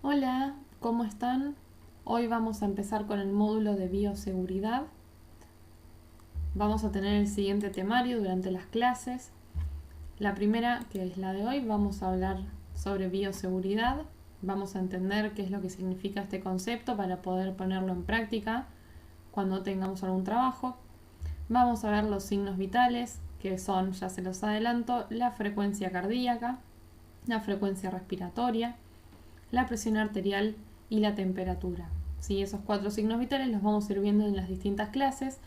Hola, ¿cómo están? Hoy vamos a empezar con el módulo de bioseguridad. Vamos a tener el siguiente temario durante las clases. La primera, que es la de hoy, vamos a hablar sobre bioseguridad. Vamos a entender qué es lo que significa este concepto para poder ponerlo en práctica cuando tengamos algún trabajo. Vamos a ver los signos vitales, que son, ya se los adelanto, la frecuencia cardíaca, la frecuencia respiratoria, la presión arterial y la temperatura. ¿Sí? Esos 4 signos vitales los vamos a ir viendo en las distintas clases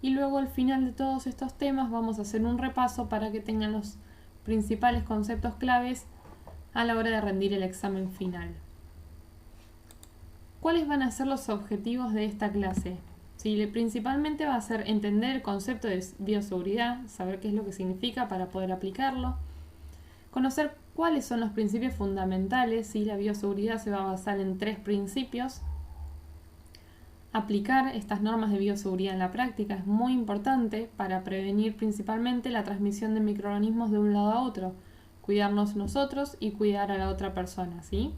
y luego al final de todos estos temas vamos a hacer un repaso para que tengan los principales conceptos claves a la hora de rendir el examen final. ¿Cuáles van a ser los objetivos de esta clase? Sí, principalmente va a ser entender el concepto de bioseguridad, saber qué es lo que significa para poder aplicarlo, conocer cuáles son los principios fundamentales. ¿Sí? La bioseguridad se va a basar en 3 principios. Aplicar estas normas de bioseguridad en la práctica es muy importante para prevenir principalmente la transmisión de microorganismos de un lado a otro, cuidarnos nosotros y cuidar a la otra persona, ¿sí?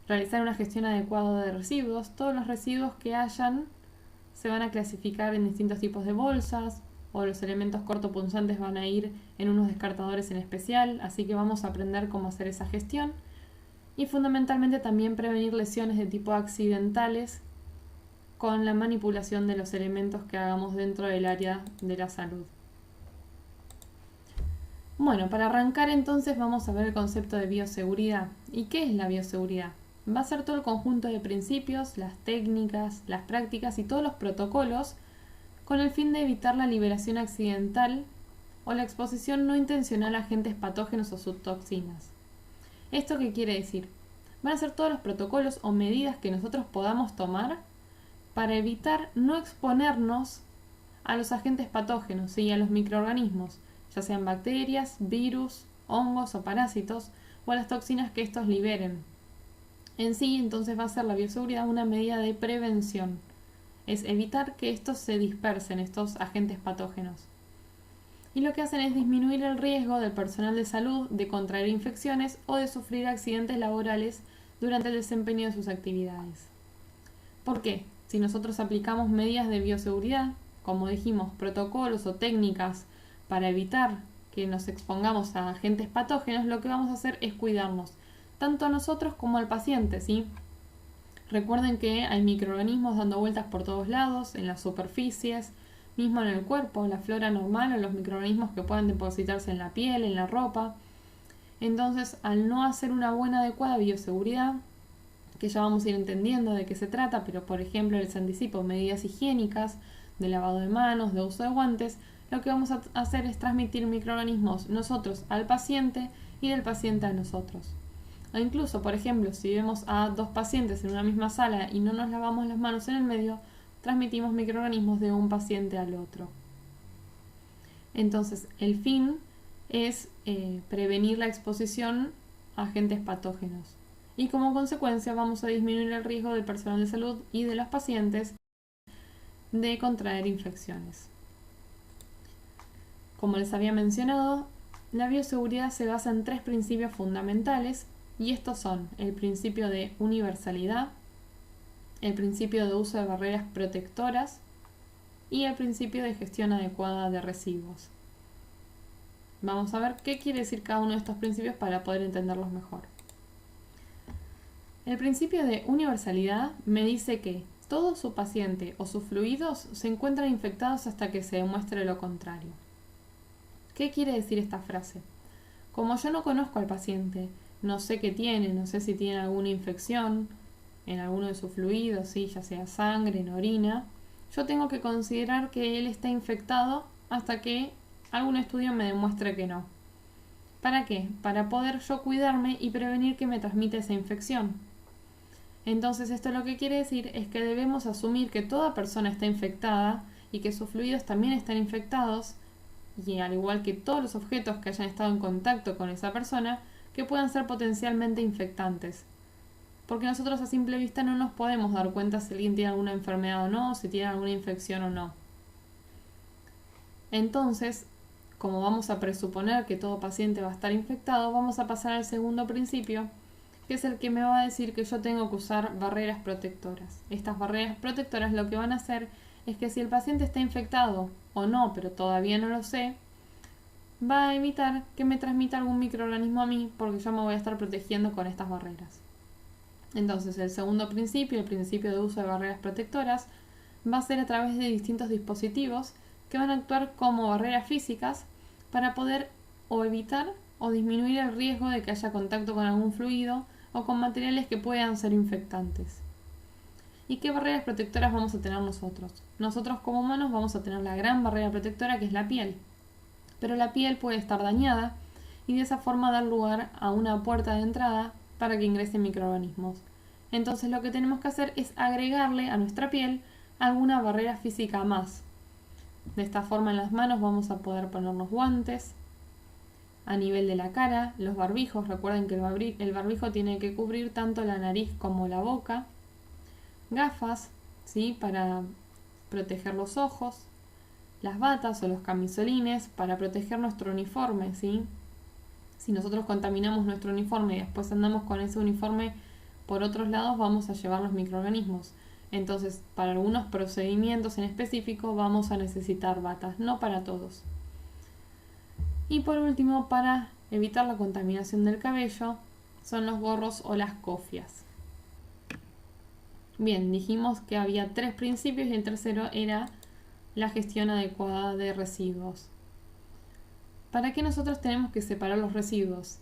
Realizar una gestión adecuada de residuos. Todos los residuos que hayan se van a clasificar en distintos tipos de bolsas, o los elementos cortopunzantes van a ir en unos descartadores en especial, así que vamos a aprender cómo hacer esa gestión. Y fundamentalmente también prevenir lesiones de tipo accidentales con la manipulación de los elementos que hagamos dentro del área de la salud. Bueno, para arrancar entonces vamos a ver el concepto de bioseguridad. ¿Y qué es la bioseguridad? Va a ser todo el conjunto de principios, las técnicas, las prácticas y todos los protocolos con el fin de evitar la liberación accidental o la exposición no intencional a agentes patógenos o subtoxinas. ¿Esto qué quiere decir? Van a ser todos los protocolos o medidas que nosotros podamos tomar para evitar no exponernos a los agentes patógenos y a los microorganismos, ya sean bacterias, virus, hongos o parásitos, o a las toxinas que estos liberen. En sí, entonces va a ser la bioseguridad una medida de prevención. Es evitar que estos se dispersen, estos agentes patógenos. Y lo que hacen es disminuir el riesgo del personal de salud de contraer infecciones o de sufrir accidentes laborales durante el desempeño de sus actividades. ¿Por qué? Si nosotros aplicamos medidas de bioseguridad, como dijimos, protocolos o técnicas para evitar que nos expongamos a agentes patógenos, lo que vamos a hacer es cuidarnos, tanto a nosotros como al paciente, ¿sí? Recuerden que hay microorganismos dando vueltas por todos lados, en las superficies, mismo en el cuerpo, la flora normal o los microorganismos que pueden depositarse en la piel, en la ropa. Entonces, al no hacer una buena adecuada bioseguridad, que ya vamos a ir entendiendo de qué se trata, pero por ejemplo les anticipo medidas higiénicas, de lavado de manos, de uso de guantes, lo que vamos a hacer es transmitir microorganismos nosotros al paciente y del paciente a nosotros. O incluso, por ejemplo, si vemos a 2 pacientes en una misma sala y no nos lavamos las manos en el medio, transmitimos microorganismos de un paciente al otro. Entonces, el fin es prevenir la exposición a agentes patógenos. Y como consecuencia vamos a disminuir el riesgo del personal de salud y de los pacientes de contraer infecciones. Como les había mencionado, la bioseguridad se basa en 3 principios fundamentales y estos son el principio de universalidad, el principio de uso de barreras protectoras y el principio de gestión adecuada de residuos. Vamos a ver qué quiere decir cada uno de estos principios para poder entenderlos mejor. El principio de universalidad me dice que todo su paciente o sus fluidos se encuentran infectados hasta que se demuestre lo contrario. ¿Qué quiere decir esta frase? Como yo no conozco al paciente, no sé qué tiene, no sé si tiene alguna infección en alguno de sus fluidos, ¿sí? Ya sea sangre, en orina, yo tengo que considerar que él está infectado hasta que algún estudio me demuestre que no. ¿Para qué? Para poder yo cuidarme y prevenir que me transmita esa infección. Entonces esto lo que quiere decir es que debemos asumir que toda persona está infectada y que sus fluidos también están infectados, y al igual que todos los objetos que hayan estado en contacto con esa persona, que puedan ser potencialmente infectantes. Porque nosotros a simple vista no nos podemos dar cuenta si alguien tiene alguna enfermedad o no, si tiene alguna infección o no. Entonces, como vamos a presuponer que todo paciente va a estar infectado, vamos a pasar al segundo principio, que es el que me va a decir que yo tengo que usar barreras protectoras. Estas barreras protectoras lo que van a hacer es que si el paciente está infectado o no, pero todavía no lo sé, va a evitar que me transmita algún microorganismo a mí porque yo me voy a estar protegiendo con estas barreras. Entonces, el segundo principio, el principio de uso de barreras protectoras, va a ser a través de distintos dispositivos que van a actuar como barreras físicas para poder o evitar o disminuir el riesgo de que haya contacto con algún fluido o con materiales que puedan ser infectantes. ¿Y qué barreras protectoras vamos a tener nosotros? Nosotros como humanos vamos a tener la gran barrera protectora que es la piel. Pero la piel puede estar dañada y de esa forma dar lugar a una puerta de entrada para que ingresen microorganismos. Entonces lo que tenemos que hacer es agregarle a nuestra piel alguna barrera física más. De esta forma en las manos vamos a poder ponernos guantes, a nivel de la cara, los barbijos, recuerden que el barbijo tiene que cubrir tanto la nariz como la boca, gafas, ¿sí? Para proteger los ojos, las batas o los camisolines para proteger nuestro uniforme, ¿sí? Si nosotros contaminamos nuestro uniforme y después andamos con ese uniforme por otros lados, vamos a llevar los microorganismos. Entonces, para algunos procedimientos en específico vamos a necesitar batas, no para todos. Y por último, para evitar la contaminación del cabello, son los gorros o las cofias. Bien, dijimos que había 3 principios y el tercero era la gestión adecuada de residuos. ¿Para qué nosotros tenemos que separar los residuos?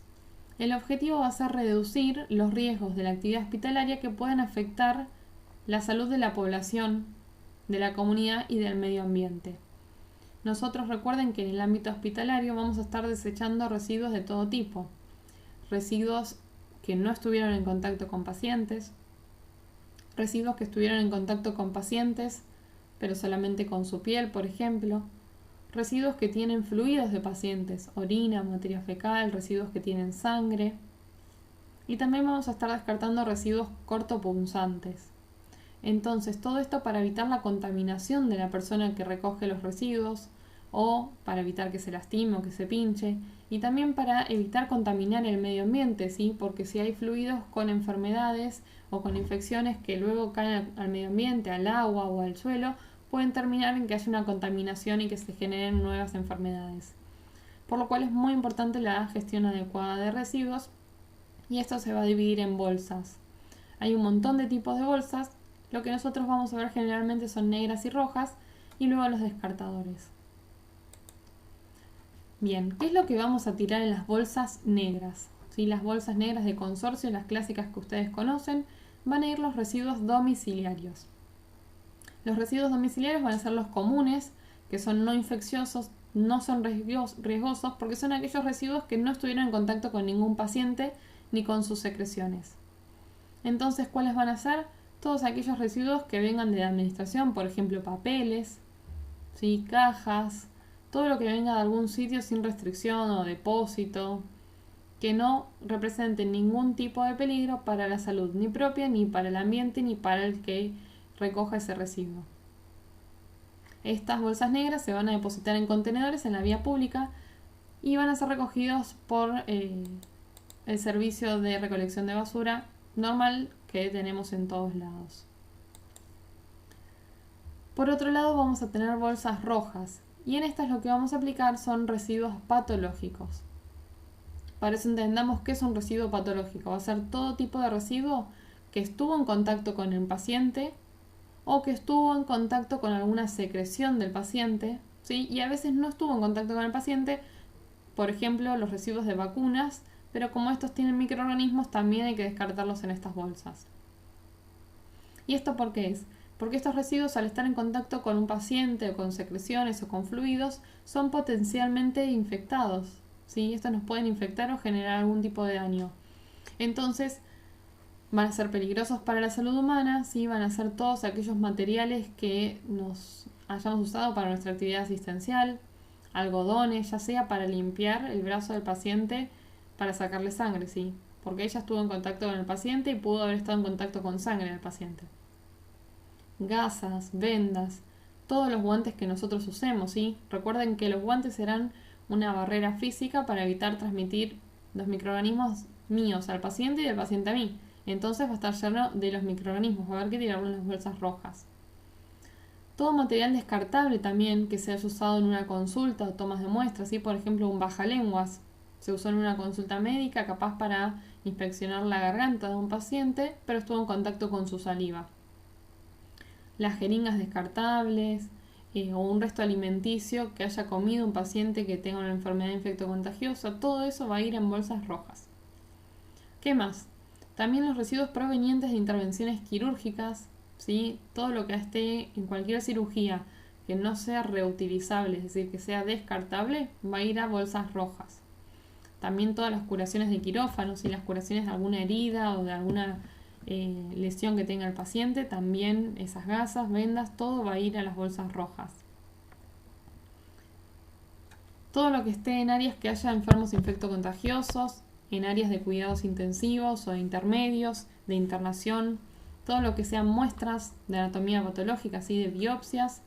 El objetivo va a ser reducir los riesgos de la actividad hospitalaria que puedan afectar la salud de la población, de la comunidad y del medio ambiente. Nosotros recuerden que en el ámbito hospitalario vamos a estar desechando residuos de todo tipo. Residuos que no estuvieron en contacto con pacientes, residuos que estuvieron en contacto con pacientes, pero solamente con su piel, por ejemplo, residuos que tienen fluidos de pacientes, orina, materia fecal, residuos que tienen sangre, y también vamos a estar descartando residuos cortopunzantes. Entonces, todo esto para evitar la contaminación de la persona que recoge los residuos o para evitar que se lastime o que se pinche y también para evitar contaminar el medio ambiente, ¿sí? Porque si hay fluidos con enfermedades o con infecciones que luego caen al medio ambiente, al agua o al suelo, pueden terminar en que haya una contaminación y que se generen nuevas enfermedades. Por lo cual es muy importante la gestión adecuada de residuos y esto se va a dividir en bolsas. Hay un montón de tipos de bolsas. Lo que nosotros vamos a ver generalmente son negras y rojas y luego los descartadores. Bien, ¿qué es lo que vamos a tirar en las bolsas negras? ¿Sí? Las bolsas negras de consorcio, las clásicas que ustedes conocen, van a ir los residuos domiciliarios. Los residuos domiciliarios van a ser los comunes, que son no infecciosos, no son riesgosos, porque son aquellos residuos que no estuvieron en contacto con ningún paciente ni con sus secreciones. Entonces, ¿cuáles van a ser? Todos aquellos residuos que vengan de la administración, por ejemplo, papeles, ¿sí? Cajas, todo lo que venga de algún sitio sin restricción o depósito, que no represente ningún tipo de peligro para la salud, ni propia, ni para el ambiente, ni para el que recoja ese residuo. Estas bolsas negras se van a depositar en contenedores en la vía pública y van a ser recogidos por el servicio de recolección de basura normal que tenemos en todos lados. Por otro lado vamos a tener bolsas rojas y en estas lo que vamos a aplicar son residuos patológicos. Para eso entendamos qué es un residuo patológico. Va a ser todo tipo de residuo que estuvo en contacto con el paciente o que estuvo en contacto con alguna secreción del paciente, ¿sí? Y a veces no estuvo en contacto con el paciente, por ejemplo los residuos de vacunas, pero como estos tienen microorganismos también hay que descartarlos en estas bolsas. ¿Y esto por qué es? Porque estos residuos al estar en contacto con un paciente o con secreciones o con fluidos son potencialmente infectados, ¿sí? Estos nos pueden infectar o generar algún tipo de daño. Entonces van a ser peligrosos para la salud humana, ¿sí? Van a ser todos aquellos materiales que nos hayamos usado para nuestra actividad asistencial, algodones, ya sea para limpiar el brazo del paciente para sacarle sangre, ¿sí? Porque ella estuvo en contacto con el paciente y pudo haber estado en contacto con sangre del paciente. Gasas, vendas, todos los guantes que nosotros usemos, ¿sí? Recuerden que los guantes serán una barrera física para evitar transmitir los microorganismos míos al paciente y del paciente a mí. Entonces va a estar lleno de los microorganismos, va a haber que tirarlo en las bolsas rojas. Todo material descartable también que se haya usado en una consulta o tomas de muestras, ¿sí? Por ejemplo, un bajalenguas se usó en una consulta médica, capaz para inspeccionar la garganta de un paciente, pero estuvo en contacto con su saliva. Las jeringas descartables o un resto alimenticio que haya comido un paciente que tenga una enfermedad infectocontagiosa, todo eso va a ir en bolsas rojas. ¿Qué más? También los residuos provenientes de intervenciones quirúrgicas, ¿sí? Todo lo que esté en cualquier cirugía que no sea reutilizable, es decir, que sea descartable, va a ir a bolsas rojas. También todas las curaciones de quirófano, ¿sí? Las curaciones de alguna herida o de alguna lesión que tenga el paciente, también esas gasas, vendas, todo va a ir a las bolsas rojas. Todo lo que esté en áreas que haya enfermos infectocontagiosos, en áreas de cuidados intensivos o intermedios, de internación, todo lo que sean muestras de anatomía patológica, así de biopsias,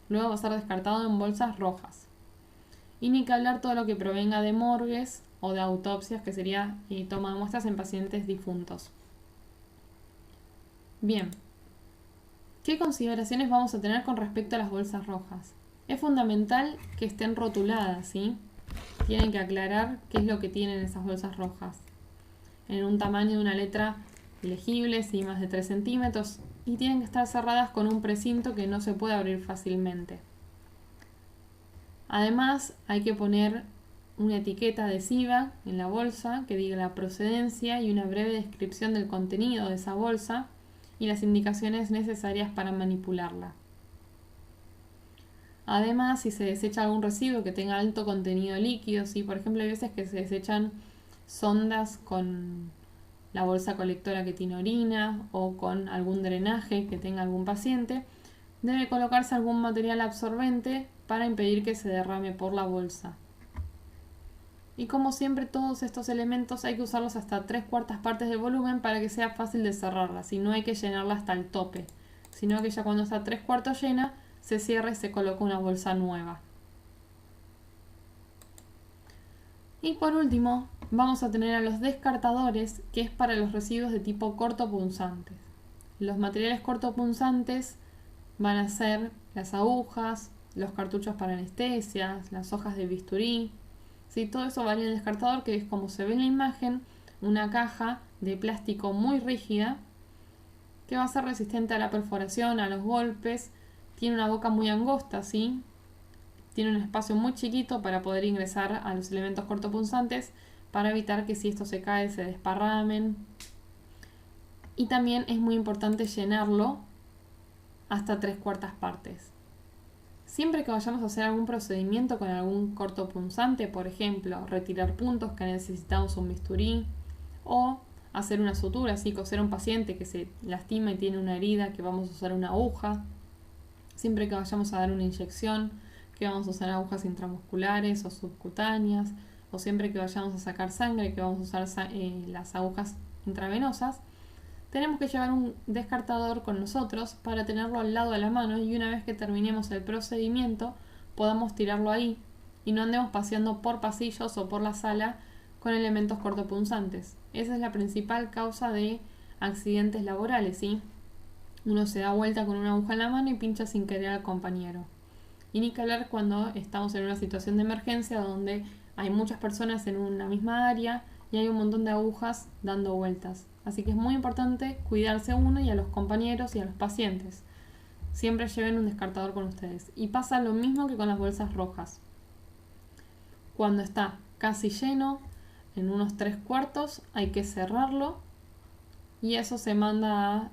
luego va a ser descartado en bolsas rojas. Y ni que hablar todo lo que provenga de morgues o de autopsias, que sería toma de muestras en pacientes difuntos. Bien, ¿qué consideraciones vamos a tener con respecto a las bolsas rojas? Es fundamental que estén rotuladas, ¿sí? Tienen que aclarar qué es lo que tienen esas bolsas rojas. En un tamaño de una letra legible, ¿sí? Más de 3 centímetros, y tienen que estar cerradas con un precinto que no se puede abrir fácilmente. Además, hay que poner una etiqueta adhesiva en la bolsa que diga la procedencia y una breve descripción del contenido de esa bolsa y las indicaciones necesarias para manipularla. Además, si se desecha algún residuo que tenga alto contenido líquido, ¿sí? Por ejemplo, hay veces que se desechan sondas con la bolsa colectora que tiene orina o con algún drenaje que tenga algún paciente, debe colocarse algún material absorbente para impedir que se derrame por la bolsa. Y como siempre, todos estos elementos hay que usarlos hasta 3/4 partes del volumen para que sea fácil de cerrarlas, y no hay que llenarla hasta el tope, sino que ya cuando está 3/4 llena, se cierra y se coloca una bolsa nueva. Y por último, vamos a tener a los descartadores, que es para los residuos de tipo cortopunzantes. Los materiales cortopunzantes van a ser las agujas, los cartuchos para anestesias, las hojas de bisturí, ¿sí? Todo eso va en el descartador, que es como se ve en la imagen, una caja de plástico muy rígida que va a ser resistente a la perforación, a los golpes, tiene una boca muy angosta, ¿sí? Tiene un espacio muy chiquito para poder ingresar a los elementos cortopunzantes para evitar que si esto se cae se desparramen. Y también es muy importante llenarlo hasta 3/4 partes. Siempre que vayamos a hacer algún procedimiento con algún cortopunzante, por ejemplo, retirar puntos que necesitamos un bisturí, o hacer una sutura, así coser a un paciente que se lastima y tiene una herida, que vamos a usar una aguja. Siempre que vayamos a dar una inyección, que vamos a usar agujas intramusculares o subcutáneas, o siempre que vayamos a sacar sangre, que vamos a usar las agujas intravenosas, tenemos que llevar un descartador con nosotros para tenerlo al lado de la mano, y una vez que terminemos el procedimiento podamos tirarlo ahí y no andemos paseando por pasillos o por la sala con elementos cortopunzantes. Esa es la principal causa de accidentes laborales, ¿sí? Uno se da vuelta con una aguja en la mano y pincha sin querer al compañero. Y ni que hablar cuando estamos en una situación de emergencia donde hay muchas personas en una misma área y hay un montón de agujas dando vueltas. Así que es muy importante cuidarse a uno y a los compañeros y a los pacientes. Siempre lleven un descartador con ustedes. Y pasa lo mismo que con las bolsas rojas. Cuando está casi lleno, en unos 3/4, hay que cerrarlo, y eso se manda a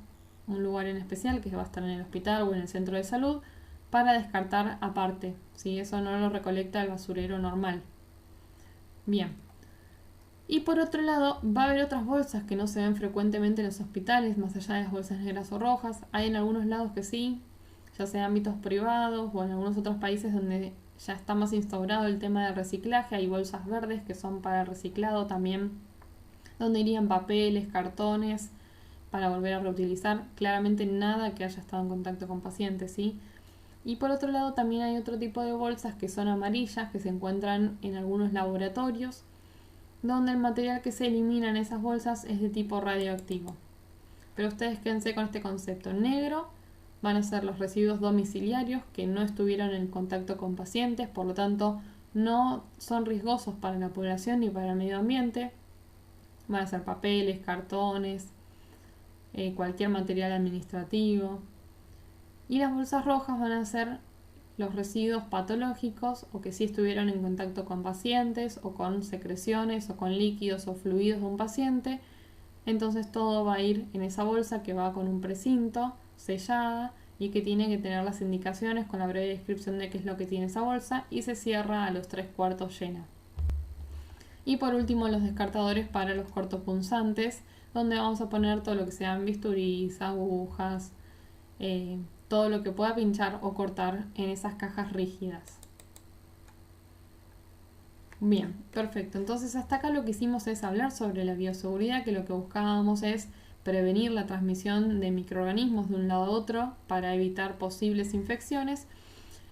un lugar en especial que va a estar en el hospital o en el centro de salud para descartar aparte, ¿sí? Eso no lo recolecta el basurero normal. Bien. Y por otro lado, va a haber otras bolsas que no se ven frecuentemente en los hospitales, más allá de las bolsas negras o rojas. Hay en algunos lados que sí, ya sea en ámbitos privados o en algunos otros países donde ya está más instaurado el tema del reciclaje. Hay bolsas verdes que son para el reciclado también, donde irían papeles, cartones, para volver a reutilizar. Claramente nada que haya estado en contacto con pacientes, ¿sí? Y por otro lado también hay otro tipo de bolsas que son amarillas, que se encuentran en algunos laboratorios, donde el material que se elimina en esas bolsas es de tipo radioactivo. Pero ustedes quédense con este concepto. Negro van a ser los residuos domiciliarios que no estuvieron en contacto con pacientes, por lo tanto no son riesgosos para la población ni para el medio ambiente. Van a ser papeles, cartones, cualquier material administrativo. Y las bolsas rojas van a ser los residuos patológicos o que sí estuvieron en contacto con pacientes o con secreciones o con líquidos o fluidos de un paciente. Entonces todo va a ir en esa bolsa que va con un precinto sellada y que tiene que tener las indicaciones con la breve descripción de qué es lo que tiene esa bolsa y se cierra a los 3/4 llena. Y por último los descartadores para los cortopunzantes, donde vamos a poner todo lo que sean bisturís, agujas, todo lo que pueda pinchar o cortar en esas cajas rígidas. Bien, perfecto. Entonces hasta acá lo que hicimos es hablar sobre la bioseguridad, que lo que buscábamos es prevenir la transmisión de microorganismos de un lado a otro para evitar posibles infecciones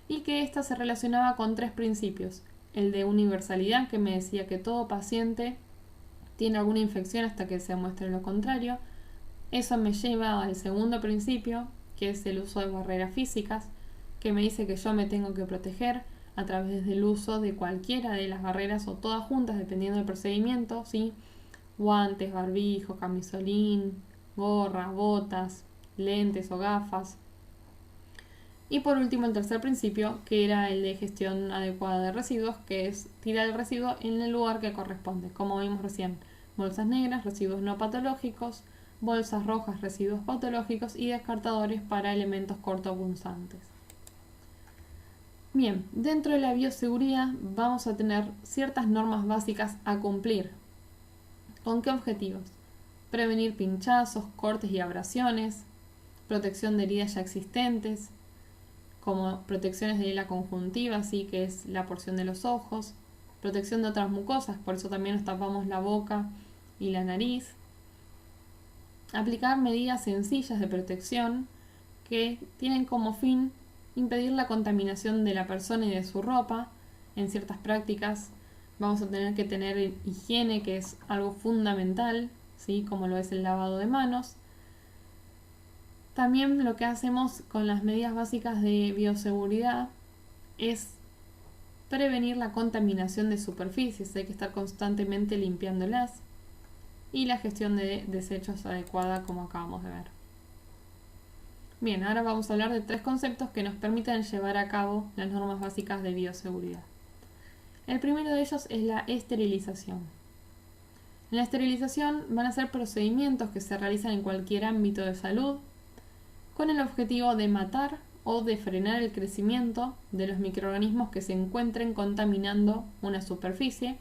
y que ésta se relacionaba con 3 principios. El de universalidad, que me decía que todo paciente tiene alguna infección hasta que se muestre lo contrario. Eso me lleva al segundo principio, que es el uso de barreras físicas, que me dice que yo me tengo que proteger a través del uso de cualquiera de las barreras o todas juntas, dependiendo del procedimiento, ¿sí? Guantes, barbijo, camisolín, gorra, botas, lentes o gafas. Y por último, el tercer principio, que era el de gestión adecuada de residuos, que es tirar el residuo en el lugar que corresponde. Como vimos recién, bolsas negras, residuos no patológicos, bolsas rojas, residuos patológicos y descartadores para elementos cortopunzantes. Bien, dentro de la bioseguridad vamos a tener ciertas normas básicas a cumplir. ¿Con qué objetivos? Prevenir pinchazos, cortes y abrasiones, protección de heridas ya existentes, como protecciones de la conjuntiva, ¿sí? Que es la porción de los ojos, protección de otras mucosas, por eso también nos tapamos la boca y la nariz. Aplicar medidas sencillas de protección que tienen como fin impedir la contaminación de la persona y de su ropa. En ciertas prácticas vamos a tener que tener higiene, que es algo fundamental, ¿sí? Como lo es el lavado de manos. También lo que hacemos con las medidas básicas de bioseguridad es prevenir la contaminación de superficies, hay que estar constantemente limpiándolas, y la gestión de desechos adecuada, como acabamos de ver. Bien, ahora vamos a hablar de 3 conceptos que nos permiten llevar a cabo las normas básicas de bioseguridad. El primero de ellos es la esterilización. En la esterilización van a ser procedimientos que se realizan en cualquier ámbito de salud con el objetivo de matar o de frenar el crecimiento de los microorganismos que se encuentren contaminando una superficie,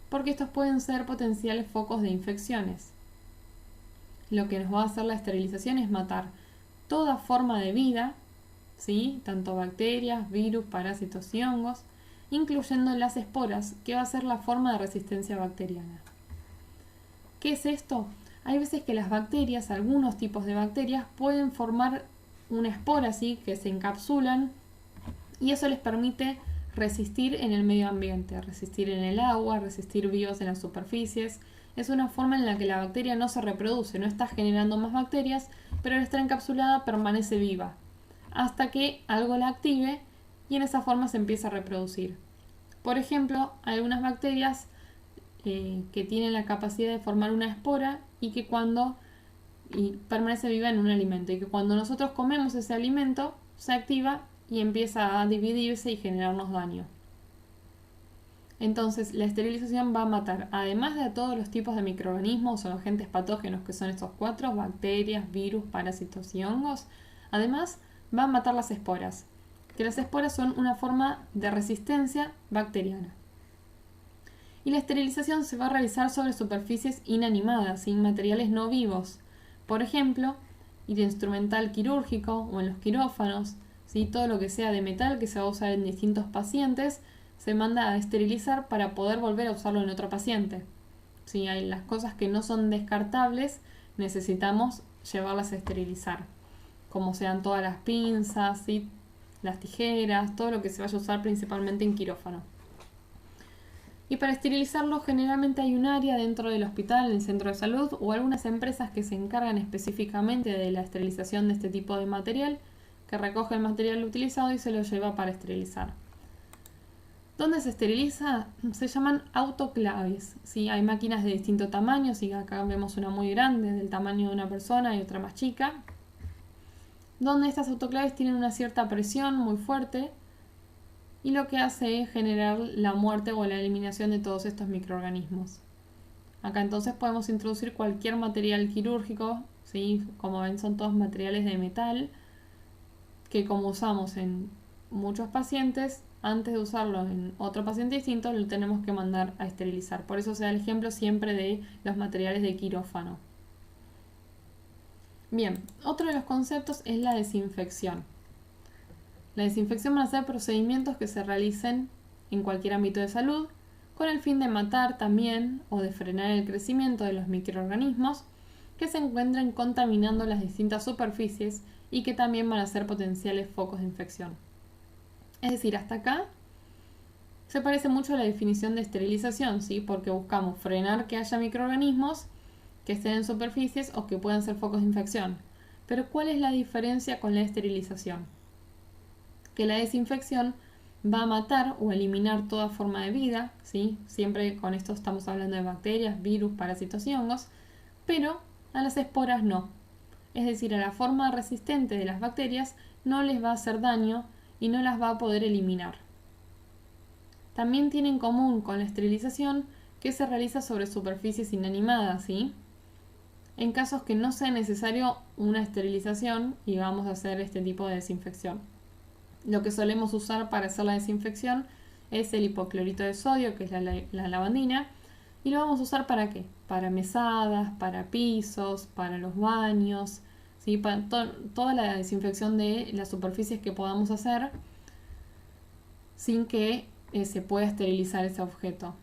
porque estos pueden ser potenciales focos de infecciones. Lo que nos va a hacer la esterilización es matar toda forma de vida, ¿sí? Tanto bacterias, virus, parásitos y hongos, incluyendo las esporas, que va a ser la forma de resistencia bacteriana. ¿Qué es esto? Hay veces que las bacterias, algunos tipos de bacterias, pueden formar una espora así, que se encapsulan, y eso les permite resistir en el medio ambiente, resistir en el agua, resistir vivos en las superficies. Es una forma en la que la bacteria no se reproduce, no está generando más bacterias, pero al estar encapsulada permanece viva, hasta que algo la active y en esa forma se empieza a reproducir. Por ejemplo, algunas bacterias que tienen la capacidad de formar una espora y que permanece viva en un alimento, y que cuando nosotros comemos ese alimento se activa y empieza a dividirse y generarnos daño. Entonces la esterilización va a matar, además de a todos los tipos de microorganismos o agentes patógenos, que son estos 4, bacterias, virus, parásitos y hongos, además va a matar las esporas, que las esporas son una forma de resistencia bacteriana. Y la esterilización se va a realizar sobre superficies inanimadas, sin materiales no vivos. Por ejemplo, y de instrumental quirúrgico o en los quirófanos, ¿sí? Todo lo que sea de metal que se va a usar en distintos pacientes se manda a esterilizar para poder volver a usarlo en otro paciente. ¿Sí? Hay las cosas que no son descartables, necesitamos llevarlas a esterilizar, como sean todas las pinzas, ¿sí? Las tijeras, todo lo que se vaya a usar principalmente en quirófano. Y para esterilizarlo generalmente hay un área dentro del hospital, en el centro de salud o algunas empresas que se encargan específicamente de la esterilización de este tipo de material, que recoge el material utilizado y se lo lleva para esterilizar. ¿Dónde se esteriliza? Se llaman autoclaves. ¿Sí? Hay máquinas de distinto tamaño, ¿sí? Acá vemos una muy grande, del tamaño de una persona, y otra más chica, donde estas autoclaves tienen una cierta presión muy fuerte y lo que hace es generar la muerte o la eliminación de todos estos microorganismos. Acá entonces podemos introducir cualquier material quirúrgico, ¿sí? Como ven son todos materiales de metal que como usamos en muchos pacientes, antes de usarlo en otro paciente distinto lo tenemos que mandar a esterilizar. Por eso se da el ejemplo siempre de los materiales de quirófano. Bien, otro de los conceptos es la desinfección. La desinfección van a ser procedimientos que se realicen en cualquier ámbito de salud con el fin de matar también o de frenar el crecimiento de los microorganismos que se encuentren contaminando las distintas superficies y que también van a ser potenciales focos de infección. Es decir, hasta acá se parece mucho a la definición de esterilización, ¿sí? Porque buscamos frenar que haya microorganismos que estén en superficies o que puedan ser focos de infección. Pero ¿cuál es la diferencia con la esterilización? Que la desinfección va a matar o eliminar toda forma de vida, ¿sí? Siempre con esto estamos hablando de bacterias, virus, parásitos y hongos, pero a las esporas no. Es decir, a la forma resistente de las bacterias no les va a hacer daño y no las va a poder eliminar. También tiene en común con la esterilización que se realiza sobre superficies inanimadas, ¿sí? En casos que no sea necesario una esterilización y vamos a hacer este tipo de desinfección. Lo que solemos usar para hacer la desinfección es el hipoclorito de sodio, que es la lavandina, y lo vamos a usar ¿para qué? Para mesadas, para pisos, para los baños, ¿sí? Para toda la desinfección de las superficies que podamos hacer sin que se pueda esterilizar ese objeto.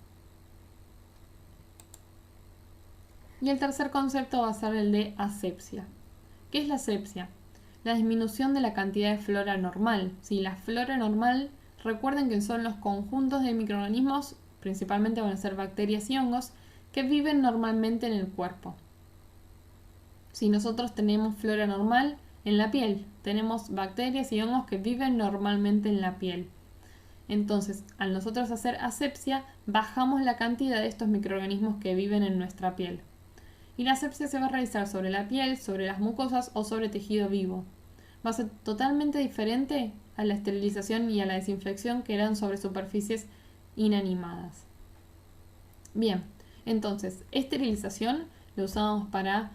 Y el tercer concepto va a ser el de asepsia. ¿Qué es la asepsia? La disminución de la cantidad de flora normal. ¿Sí? La flora normal, recuerden que son los conjuntos de microorganismos, principalmente van a ser bacterias y hongos, que viven normalmente en el cuerpo. Si nosotros tenemos flora normal en la piel, tenemos bacterias y hongos que viven normalmente en la piel. Entonces, al nosotros hacer asepsia, bajamos la cantidad de estos microorganismos que viven en nuestra piel. Y la asepsia se va a realizar sobre la piel, sobre las mucosas o sobre tejido vivo. Va a ser totalmente diferente a la esterilización y a la desinfección que eran sobre superficies inanimadas. Bien, entonces, esterilización lo usábamos para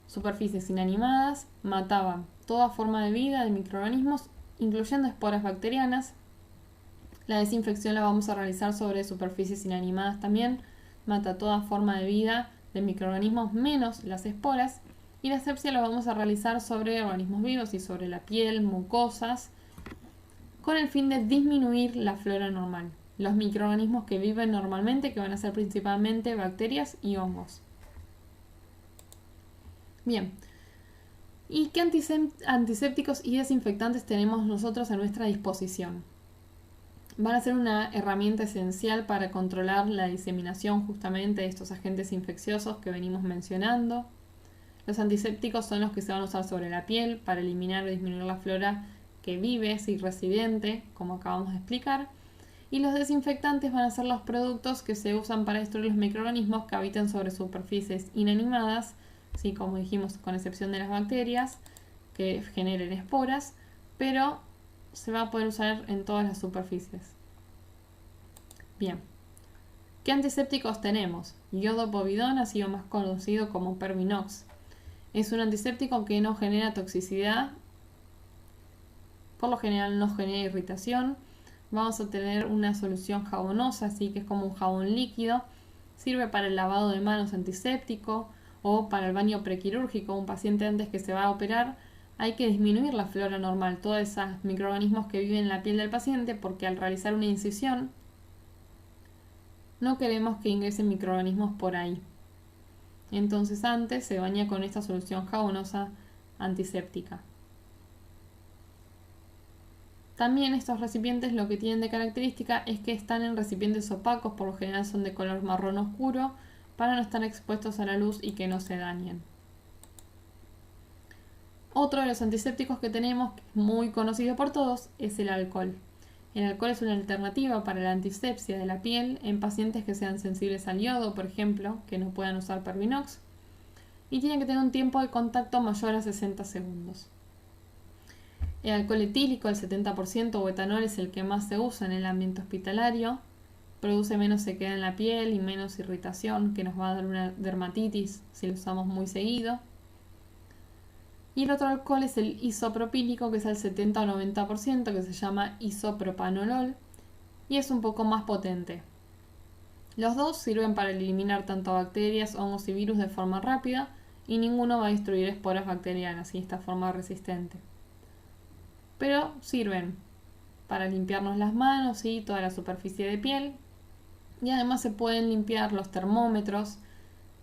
superficies inanimadas, mataban toda forma de vida de microorganismos, incluyendo esporas bacterianas. La desinfección la vamos a realizar sobre superficies inanimadas también, mata toda forma de vida de microorganismos menos las esporas, y la asepsia la vamos a realizar sobre organismos vivos y sobre la piel, mucosas, con el fin de disminuir la flora normal, los microorganismos que viven normalmente, que van a ser principalmente bacterias y hongos. Bien, ¿y qué antisépticos y desinfectantes tenemos nosotros a nuestra disposición? Van a ser una herramienta esencial para controlar la diseminación justamente de estos agentes infecciosos que venimos mencionando. Los antisépticos son los que se van a usar sobre la piel para eliminar o disminuir la flora que vive, y residente, como acabamos de explicar. Y los desinfectantes van a ser los productos que se usan para destruir los microorganismos que habitan sobre superficies inanimadas, ¿sí? Como dijimos, con excepción de las bacterias que generen esporas, pero se va a poder usar en todas las superficies. Bien, ¿qué antisépticos tenemos? Iodopovidona ha sido más conocido como Pervinox. Es un antiséptico que no genera toxicidad, por lo general no genera irritación. Vamos a tener una solución jabonosa, así que es como un jabón líquido. Sirve para el lavado de manos antiséptico o para el baño prequirúrgico. Un paciente antes que se va a operar hay que disminuir la flora normal, todos esos microorganismos que viven en la piel del paciente, porque al realizar una incisión no queremos que ingresen microorganismos por ahí. Entonces antes se baña con esta solución jabonosa antiséptica. También estos recipientes lo que tienen de característica es que están en recipientes opacos, por lo general son de color marrón oscuro, para no estar expuestos a la luz y que no se dañen. Otro de los antisépticos que tenemos, que es muy conocido por todos, es el alcohol. El alcohol es una alternativa para la antisepsia de la piel en pacientes que sean sensibles al yodo, por ejemplo, que no puedan usar Pervinox, y tiene que tener un tiempo de contacto mayor a 60 segundos. El alcohol etílico, el 70% o etanol, es el que más se usa en el ambiente hospitalario. Produce menos sequedad en la piel y menos irritación, que nos va a dar una dermatitis si lo usamos muy seguido. Y el otro alcohol es el isopropílico, que es el 70 o 90%, que se llama isopropanolol y es un poco más potente. Los dos sirven para eliminar tanto bacterias, hongos y virus de forma rápida y ninguno va a destruir esporas bacterianas y esta forma resistente. Pero sirven para limpiarnos las manos y toda la superficie de piel, y además se pueden limpiar los termómetros,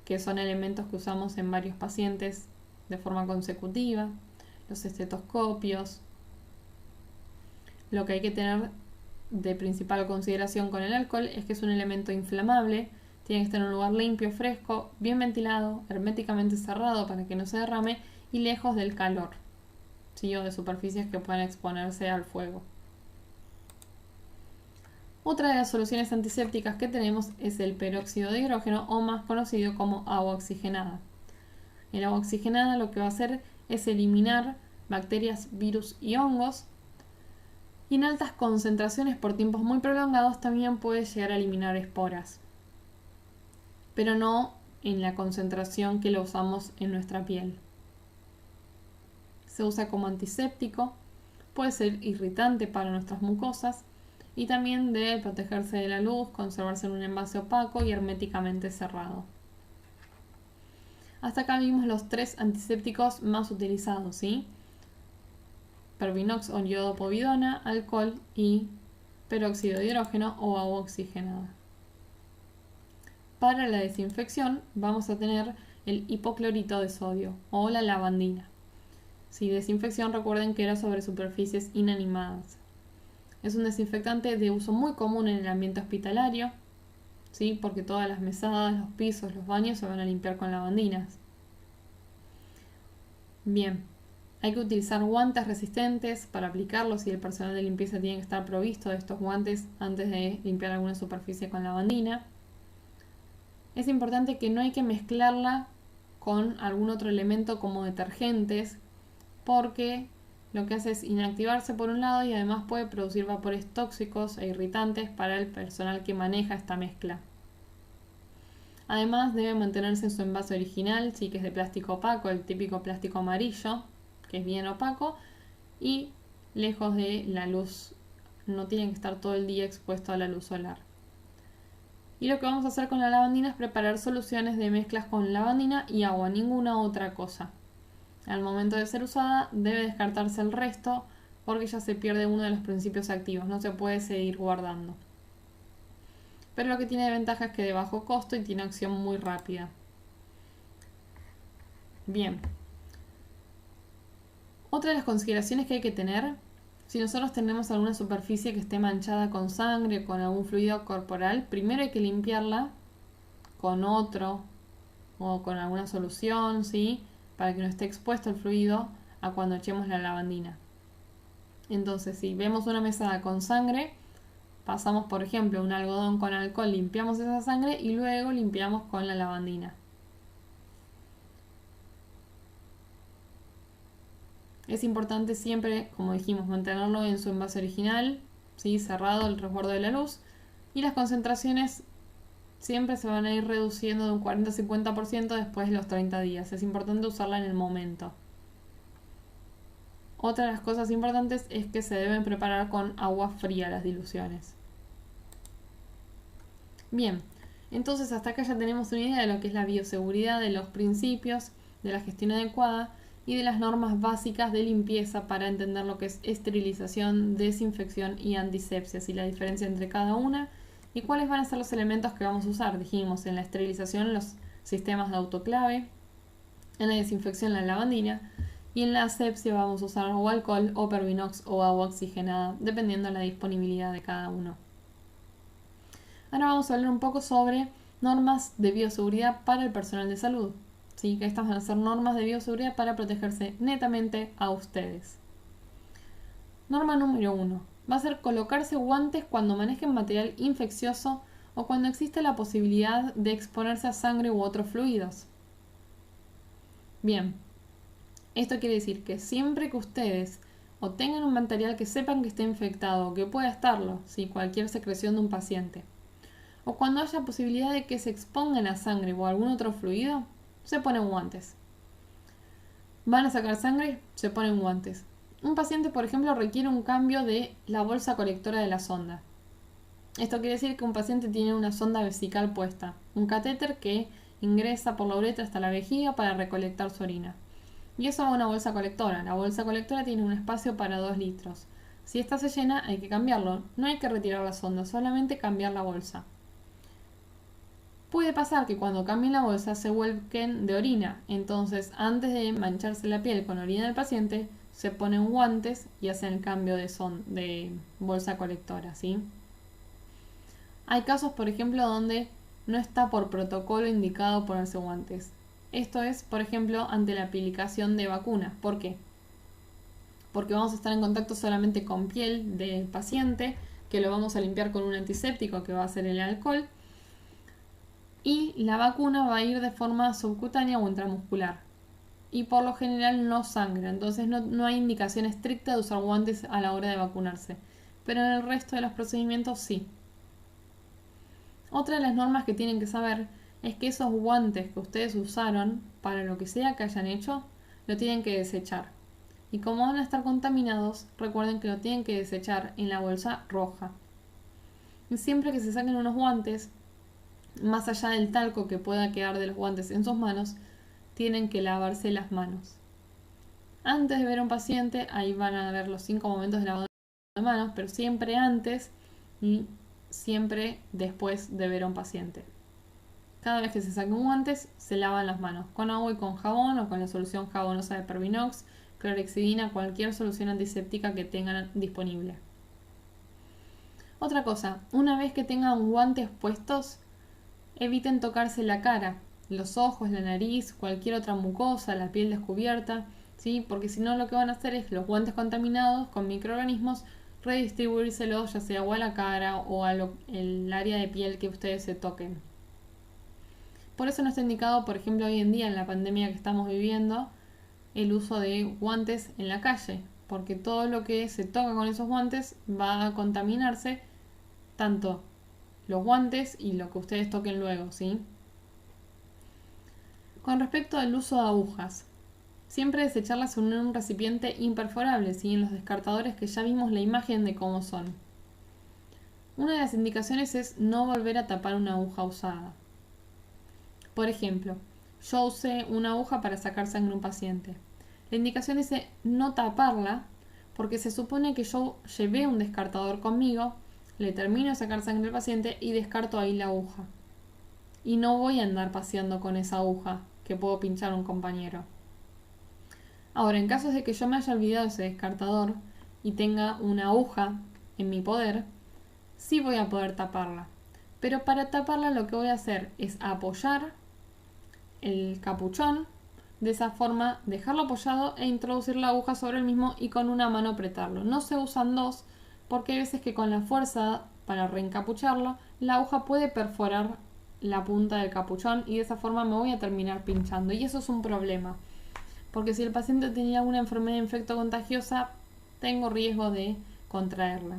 que son elementos que usamos en varios pacientes de forma consecutiva, los estetoscopios. Lo que hay que tener de principal consideración con el alcohol es que es un elemento inflamable, tiene que estar en un lugar limpio, fresco, bien ventilado, herméticamente cerrado para que no se derrame y lejos del calor, ¿sí? O de superficies que puedan exponerse al fuego. Otra de las soluciones antisépticas que tenemos es el peróxido de hidrógeno, o más conocido como agua oxigenada. El agua oxigenada lo que va a hacer es eliminar bacterias, virus y hongos, y en altas concentraciones por tiempos muy prolongados también puede llegar a eliminar esporas, pero no en la concentración que lo usamos en nuestra piel. Se usa como antiséptico, puede ser irritante para nuestras mucosas y también debe protegerse de la luz, conservarse en un envase opaco y herméticamente cerrado. Hasta acá vimos los 3 antisépticos más utilizados, ¿sí? Pervinox o iodopovidona, alcohol y peróxido de hidrógeno o agua oxigenada. Para la desinfección vamos a tener el hipoclorito de sodio o la lavandina. Si desinfección, recuerden que era sobre superficies inanimadas. Es un desinfectante de uso muy común en el ambiente hospitalario, ¿sí? Porque todas las mesadas, los pisos, los baños se van a limpiar con lavandinas. Bien, hay que utilizar guantes resistentes para aplicarlos y el personal de limpieza tiene que estar provisto de estos guantes antes de limpiar alguna superficie con lavandina. Es importante que no hay que mezclarla con algún otro elemento como detergentes, porque lo que hace es inactivarse por un lado y además puede producir vapores tóxicos e irritantes para el personal que maneja esta mezcla. Además debe mantenerse en su envase original, sí, que es de plástico opaco, el típico plástico amarillo, que es bien opaco, y lejos de la luz, no tiene que estar todo el día expuesto a la luz solar. Y lo que vamos a hacer con la lavandina es preparar soluciones de mezclas con lavandina y agua, ninguna otra cosa. Al momento de ser usada debe descartarse el resto porque ya se pierde uno de los principios activos, no se puede seguir guardando. Pero lo que tiene de ventaja es que de bajo costo y tiene acción muy rápida. Bien. Otra de las consideraciones que hay que tener, si nosotros tenemos alguna superficie que esté manchada con sangre o con algún fluido corporal, primero hay que limpiarla con otro o con alguna solución, ¿sí? Para que no esté expuesto el fluido a cuando echemos la lavandina. Entonces, si vemos una mesada con sangre, pasamos, por ejemplo, un algodón con alcohol, limpiamos esa sangre y luego limpiamos con la lavandina. Es importante siempre, como dijimos, mantenerlo en su envase original, ¿sí? Cerrado el resguardo de la luz, y las concentraciones siempre se van a ir reduciendo de un 40-50% después de los 30 días. Es importante usarla en el momento. Otra de las cosas importantes es que se deben preparar con agua fría las diluciones. Bien, entonces hasta acá ya tenemos una idea de lo que es la bioseguridad, de los principios, de la gestión adecuada y de las normas básicas de limpieza para entender lo que es esterilización, desinfección y antisepsia, y la diferencia entre cada una y cuáles van a ser los elementos que vamos a usar. Dijimos en la esterilización los sistemas de autoclave, en la desinfección la lavandina Y en la asepsia vamos a usar o alcohol o Pervinox o agua oxigenada, dependiendo de la disponibilidad de cada uno. Ahora vamos a hablar un poco sobre normas de bioseguridad para el personal de salud. ¿Sí? Que estas van a ser normas de bioseguridad para protegerse netamente a ustedes. Norma número 1. Va a ser colocarse guantes cuando manejen material infeccioso o cuando existe la posibilidad de exponerse a sangre u otros fluidos. Bien, esto quiere decir que siempre que ustedes o tengan un material que sepan que esté infectado o que pueda estarlo, ¿sí? Cualquier secreción de un paciente, o cuando haya posibilidad de que se expongan a sangre o algún otro fluido, se ponen guantes. ¿Van a sacar sangre? Se ponen guantes. Un paciente, por ejemplo, requiere un cambio de la bolsa colectora de la sonda. Esto quiere decir que un paciente tiene una sonda vesical puesta, un catéter que ingresa por la uretra hasta la vejiga para recolectar su orina. Y eso va a una bolsa colectora. La bolsa colectora tiene un espacio para 2 litros. Si esta se llena, hay que cambiarlo. No hay que retirar la sonda, solamente cambiar la bolsa. Puede pasar que cuando cambien la bolsa se vuelquen de orina, entonces antes de mancharse la piel con orina del paciente, se ponen guantes y hacen el cambio de bolsa colectora, ¿sí? Hay casos, por ejemplo, donde no está por protocolo indicado ponerse guantes. Esto es, por ejemplo, ante la aplicación de vacunas. ¿Por qué? Porque vamos a estar en contacto solamente con piel del paciente, que lo vamos a limpiar con un antiséptico que va a ser el alcohol, y la vacuna va a ir de forma subcutánea o intramuscular. Y por lo general no sangra, entonces no hay indicación estricta de usar guantes a la hora de vacunarse. Pero en el resto de los procedimientos sí. Otra de las normas que tienen que saber es que esos guantes que ustedes usaron, para lo que sea que hayan hecho, lo tienen que desechar. Y como van a estar contaminados, recuerden que lo tienen que desechar en la bolsa roja. Y siempre que se saquen unos guantes, más allá del talco que pueda quedar de los guantes en sus manos, tienen que lavarse las manos. Antes de ver a un paciente, ahí van a ver los 5 momentos de lavado de manos, pero siempre antes y siempre después de ver a un paciente. Cada vez que se saquen guantes, se lavan las manos con agua y con jabón o con la solución jabonosa de Pervinox, clorexidina, cualquier solución antiséptica que tengan disponible. Otra cosa, una vez que tengan guantes puestos, eviten tocarse la cara, los ojos, la nariz, cualquier otra mucosa, la piel descubierta, ¿sí? Porque si no lo que van a hacer es los guantes contaminados con microorganismos redistribuírselos ya sea o a la cara o el área de piel que ustedes se toquen. Por eso no está indicado, por ejemplo, hoy en día en la pandemia que estamos viviendo, el uso de guantes en la calle, porque todo lo que se toca con esos guantes va a contaminarse, tanto los guantes y lo que ustedes toquen luego, ¿sí? Con respecto al uso de agujas, siempre desecharlas en un recipiente imperforable, ¿sí? En los descartadores que ya vimos la imagen de cómo son. Una de las indicaciones es no volver a tapar una aguja usada. Por ejemplo, yo usé una aguja para sacar sangre a un paciente. La indicación dice no taparla porque se supone que yo llevé un descartador conmigo, le termino de sacar sangre al paciente y descarto ahí la aguja. Y no voy a andar paseando con esa aguja que puedo pinchar a un compañero. Ahora, en casos de que yo me haya olvidado ese descartador y tenga una aguja en mi poder, sí voy a poder taparla. Pero para taparla lo que voy a hacer es apoyar el capuchón, de esa forma dejarlo apoyado e introducir la aguja sobre el mismo y con una mano apretarlo. No se usan dos porque hay veces que con la fuerza para reencapucharlo, la aguja puede perforar la punta del capuchón y de esa forma me voy a terminar pinchando. Y eso es un problema, porque si el paciente tenía alguna enfermedad infectocontagiosa, tengo riesgo de contraerla.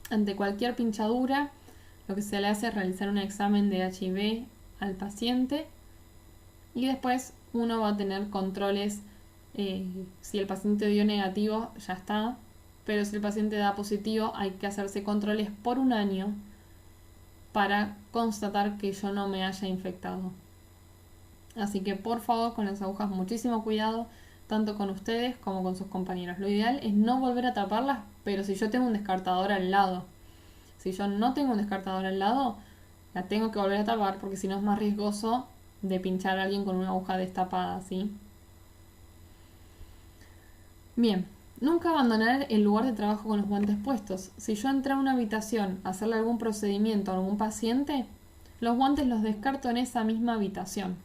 Ante cualquier pinchadura, lo que se le hace es realizar un examen de HIV al paciente y después uno va a tener controles. Si el paciente dio negativo, ya está, pero si el paciente da positivo, hay que hacerse controles por un año para constatar que yo no me haya infectado. Así que por favor, con las agujas muchísimo cuidado, tanto con ustedes como con sus compañeros. Lo ideal es no volver a taparlas, pero si yo tengo un descartador al lado, si yo no tengo un descartador al lado, la tengo que volver a tapar porque si no es más riesgoso de pinchar a alguien con una aguja destapada, ¿sí? Bien, nunca abandonar el lugar de trabajo con los guantes puestos. Si yo entré a una habitación a hacerle algún procedimiento a algún paciente, los guantes los descarto en esa misma habitación.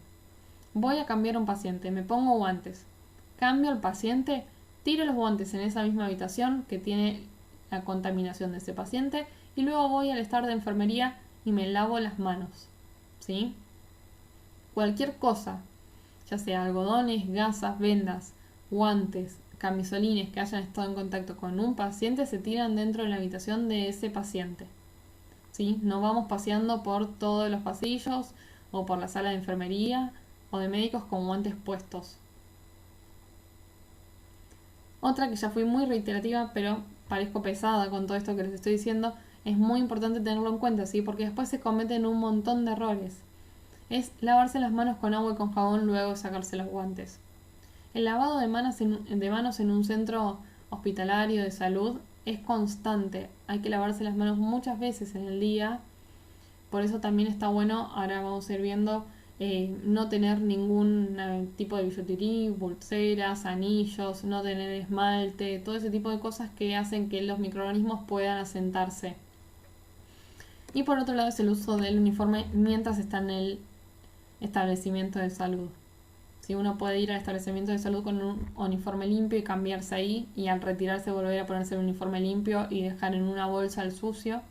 Voy a cambiar a un paciente, me pongo guantes. Cambio al paciente, tiro los guantes en esa misma habitación que tiene la contaminación de ese paciente y luego voy al estar de enfermería y me lavo las manos. ¿Sí? Cualquier cosa, ya sea algodones, gasas, vendas, guantes, camisolines que hayan estado en contacto con un paciente, se tiran dentro de la habitación de ese paciente. ¿Sí? No vamos paseando por todos los pasillos o por la sala de enfermería o de médicos con guantes puestos. Otra que ya fui muy reiterativa, pero parezco pesada con todo esto que les estoy diciendo, es muy importante tenerlo en cuenta, ¿sí? Porque después se cometen un montón de errores. Es lavarse las manos con agua y con jabón luego de sacarse los guantes. El lavado de manos en un centro hospitalario de salud es constante. Hay que lavarse las manos muchas veces en el día. Por eso también está bueno, ahora vamos a ir viendo, no tener ningún tipo de billutería, pulseras, anillos, no tener esmalte, todo ese tipo de cosas que hacen que los microorganismos puedan asentarse. Y por otro lado es el uso del uniforme mientras está en el establecimiento de salud. Si uno puede ir al establecimiento de salud con un uniforme limpio y cambiarse ahí, y al retirarse volver a ponerse el uniforme limpio y dejar en una bolsa el sucio,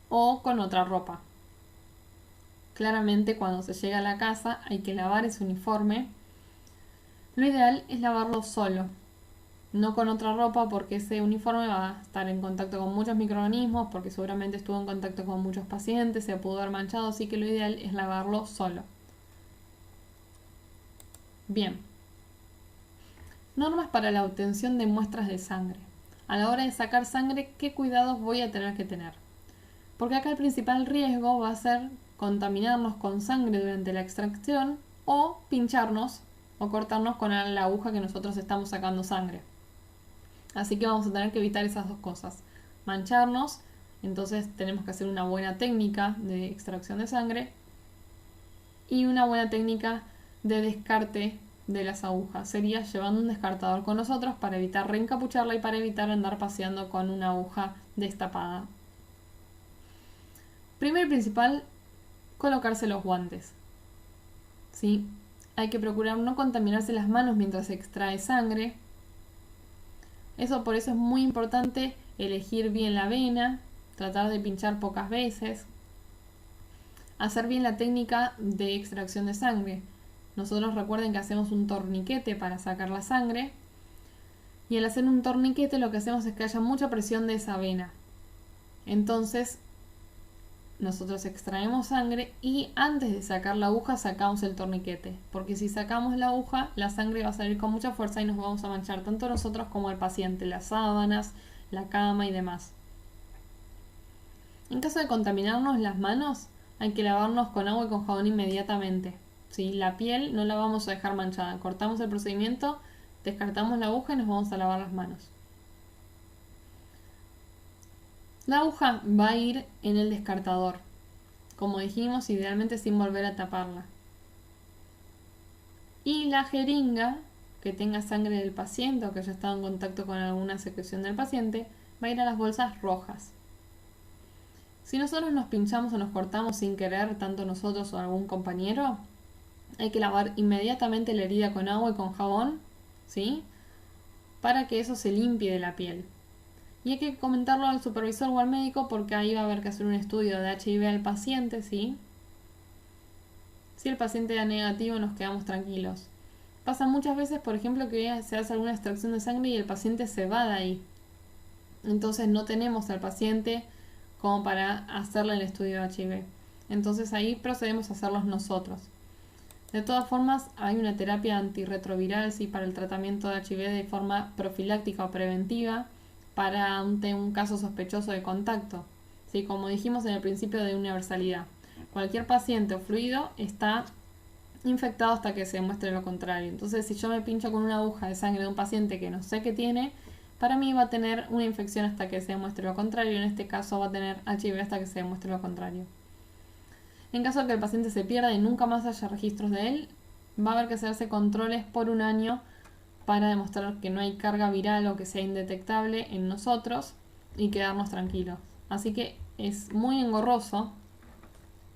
o con otra ropa. Claramente cuando se llega a la casa hay que lavar ese uniforme. Lo ideal es lavarlo solo, no con otra ropa, porque ese uniforme va a estar en contacto con muchos microorganismos, porque seguramente estuvo en contacto con muchos pacientes, se pudo haber manchado, así que lo ideal es lavarlo solo. Bien. Normas para la obtención de muestras de sangre. A la hora de sacar sangre, ¿qué cuidados voy a tener que tener? Porque acá el principal riesgo va a ser contaminarnos con sangre durante la extracción o pincharnos o cortarnos con la aguja que nosotros estamos sacando sangre. Así que vamos a tener que evitar esas dos cosas. Mancharnos, entonces tenemos que hacer una buena técnica de extracción de sangre y una buena técnica de descarte de las agujas. Sería llevando un descartador con nosotros para evitar reencapucharla y para evitar andar paseando con una aguja destapada. Primero y principal, colocarse los guantes. ¿Sí? Hay que procurar no contaminarse las manos mientras se extrae sangre. Por eso es muy importante elegir bien la vena, tratar de pinchar pocas veces, hacer bien la técnica de extracción de sangre. Nosotros recuerden que hacemos un torniquete para sacar la sangre y al hacer un torniquete lo que hacemos es que haya mucha presión de esa vena. Entonces nosotros extraemos sangre y antes de sacar la aguja sacamos el torniquete, porque si sacamos la aguja la sangre va a salir con mucha fuerza y nos vamos a manchar tanto nosotros como el paciente, las sábanas, la cama y demás. En caso de contaminarnos las manos, hay que lavarnos con agua y con jabón inmediatamente. ¿Sí? La piel no la vamos a dejar manchada. Cortamos el procedimiento, descartamos la aguja y nos vamos a lavar las manos. La aguja va a ir en el descartador, como dijimos, idealmente sin volver a taparla. Y la jeringa que tenga sangre del paciente o que haya estado en contacto con alguna secreción del paciente va a ir a las bolsas rojas. Si nosotros nos pinchamos o nos cortamos sin querer, tanto nosotros o algún compañero, hay que lavar inmediatamente la herida con agua y con jabón, ¿sí? Para que eso se limpie de la piel. Y hay que comentarlo al supervisor o al médico porque ahí va a haber que hacer un estudio de HIV al paciente, ¿sí? Si el paciente da negativo nos quedamos tranquilos. Pasa muchas veces, por ejemplo, que se hace alguna extracción de sangre y el paciente se va de ahí. Entonces no tenemos al paciente como para hacerle el estudio de HIV. Entonces ahí procedemos a hacerlos nosotros. De todas formas, hay una terapia antirretroviral, ¿sí? Para el tratamiento de HIV de forma profiláctica o preventiva para un caso sospechoso de contacto. ¿Sí? Como dijimos en el principio de universalidad. Cualquier paciente o fluido está infectado hasta que se demuestre lo contrario. Entonces, si yo me pincho con una aguja de sangre de un paciente que no sé qué tiene, para mí va a tener una infección hasta que se demuestre lo contrario. En este caso va a tener HIV hasta que se demuestre lo contrario. En caso de que el paciente se pierda y nunca más haya registros de él, va a haber que hacerse controles por un año para demostrar que no hay carga viral o que sea indetectable en nosotros y quedarnos tranquilos. Así que es muy engorroso,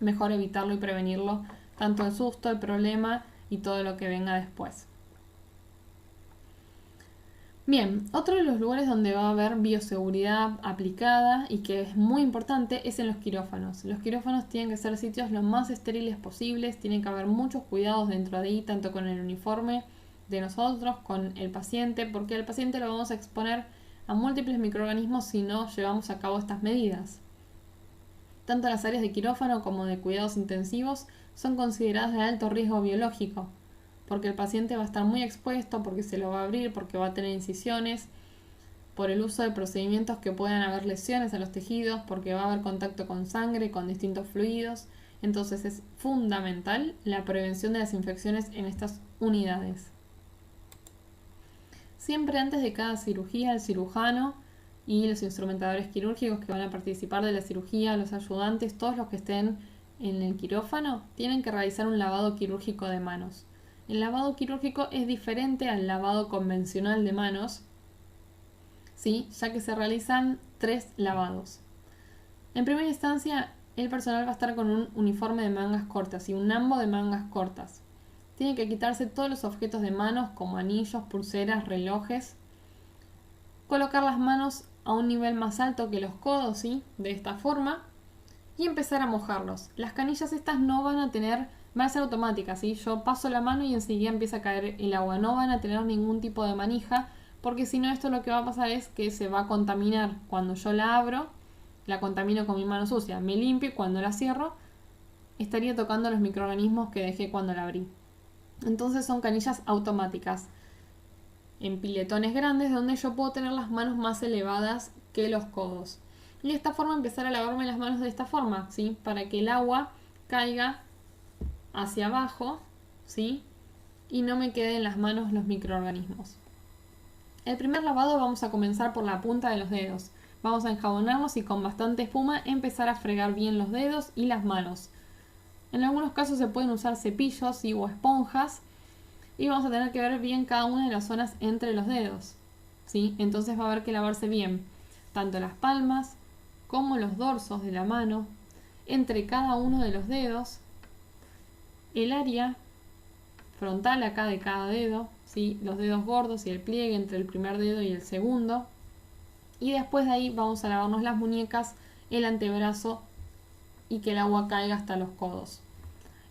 mejor evitarlo y prevenirlo, tanto el susto, el problema y todo lo que venga después. Bien, otro de los lugares donde va a haber bioseguridad aplicada y que es muy importante es en los quirófanos. Los quirófanos tienen que ser sitios lo más estériles posibles, tienen que haber muchos cuidados dentro de ahí, tanto con el uniforme de nosotros, con el paciente, porque al paciente lo vamos a exponer a múltiples microorganismos si no llevamos a cabo estas medidas. Tanto las áreas de quirófano como de cuidados intensivos son consideradas de alto riesgo biológico, porque el paciente va a estar muy expuesto, porque se lo va a abrir, porque va a tener incisiones, por el uso de procedimientos que puedan haber lesiones a los tejidos, porque va a haber contacto con sangre, con distintos fluidos. Entonces es fundamental la prevención de las infecciones en estas unidades. Siempre antes de cada cirugía, el cirujano y los instrumentadores quirúrgicos que van a participar de la cirugía, los ayudantes, todos los que estén en el quirófano, tienen que realizar un lavado quirúrgico de manos. El lavado quirúrgico es diferente al lavado convencional de manos, ¿sí? Ya que se realizan 3 lavados. En primera instancia, el personal va a estar con un uniforme de mangas cortas y un ambo de mangas cortas. Tiene que quitarse todos los objetos de manos como anillos, pulseras, relojes. Colocar las manos a un nivel más alto que los codos, ¿sí? De esta forma. Y empezar a mojarlos. Las canillas estas no van a tener, van a ser automáticas, ¿sí? Yo paso la mano y enseguida empieza a caer el agua. No van a tener ningún tipo de manija, porque si no, esto lo que va a pasar es que se va a contaminar. Cuando yo la abro, la contamino con mi mano sucia. Me limpio y cuando la cierro, estaría tocando los microorganismos que dejé cuando la abrí. Entonces son canillas automáticas en piletones grandes donde yo puedo tener las manos más elevadas que los codos. Y de esta forma empezar a lavarme las manos de esta forma, ¿sí? Para que el agua caiga hacia abajo, ¿sí? Y no me queden en las manos los microorganismos. El primer lavado vamos a comenzar por la punta de los dedos. Vamos a enjabonarnos y con bastante espuma empezar a fregar bien los dedos y las manos. En algunos casos se pueden usar cepillos o esponjas y vamos a tener que ver bien cada una de las zonas entre los dedos, ¿sí? Entonces va a haber que lavarse bien tanto las palmas como los dorsos de la mano, entre cada uno de los dedos, el área frontal acá de cada dedo, ¿sí? Los dedos gordos y el pliegue entre el primer dedo y el segundo, y después de ahí vamos a lavarnos las muñecas, el antebrazo y que el agua caiga hasta los codos.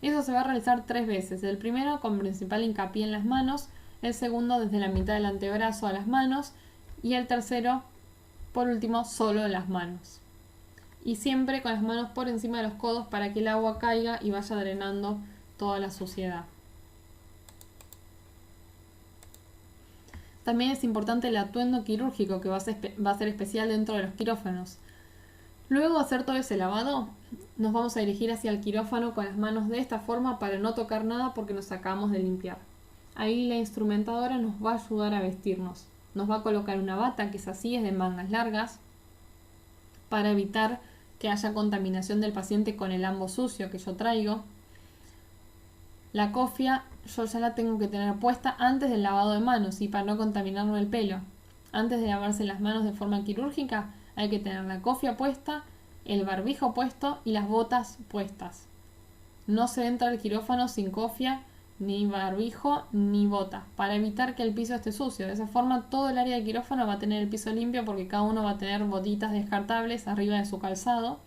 Eso se va a realizar 3 veces, el primero con principal hincapié en las manos, el segundo desde la mitad del antebrazo a las manos y el tercero, por último, solo en las manos. Y siempre con las manos por encima de los codos para que el agua caiga y vaya drenando toda la suciedad. También es importante el atuendo quirúrgico que va a ser especial dentro de los quirófanos. Luego de hacer todo ese lavado, nos vamos a dirigir hacia el quirófano con las manos de esta forma para no tocar nada porque nos acabamos de limpiar. Ahí la instrumentadora nos va a ayudar a vestirnos. Nos va a colocar una bata que es así, es de mangas largas, para evitar que haya contaminación del paciente con el ambo sucio que yo traigo. La cofia yo ya la tengo que tener puesta antes del lavado de manos y para no contaminarme el pelo. Antes de lavarse las manos de forma quirúrgica hay que tener la cofia puesta, el barbijo puesto y las botas puestas. No se entra al quirófano sin cofia, ni barbijo, ni bota, para evitar que el piso esté sucio. De esa forma todo el área de quirófano va a tener el piso limpio porque cada uno va a tener botitas descartables arriba de su calzado.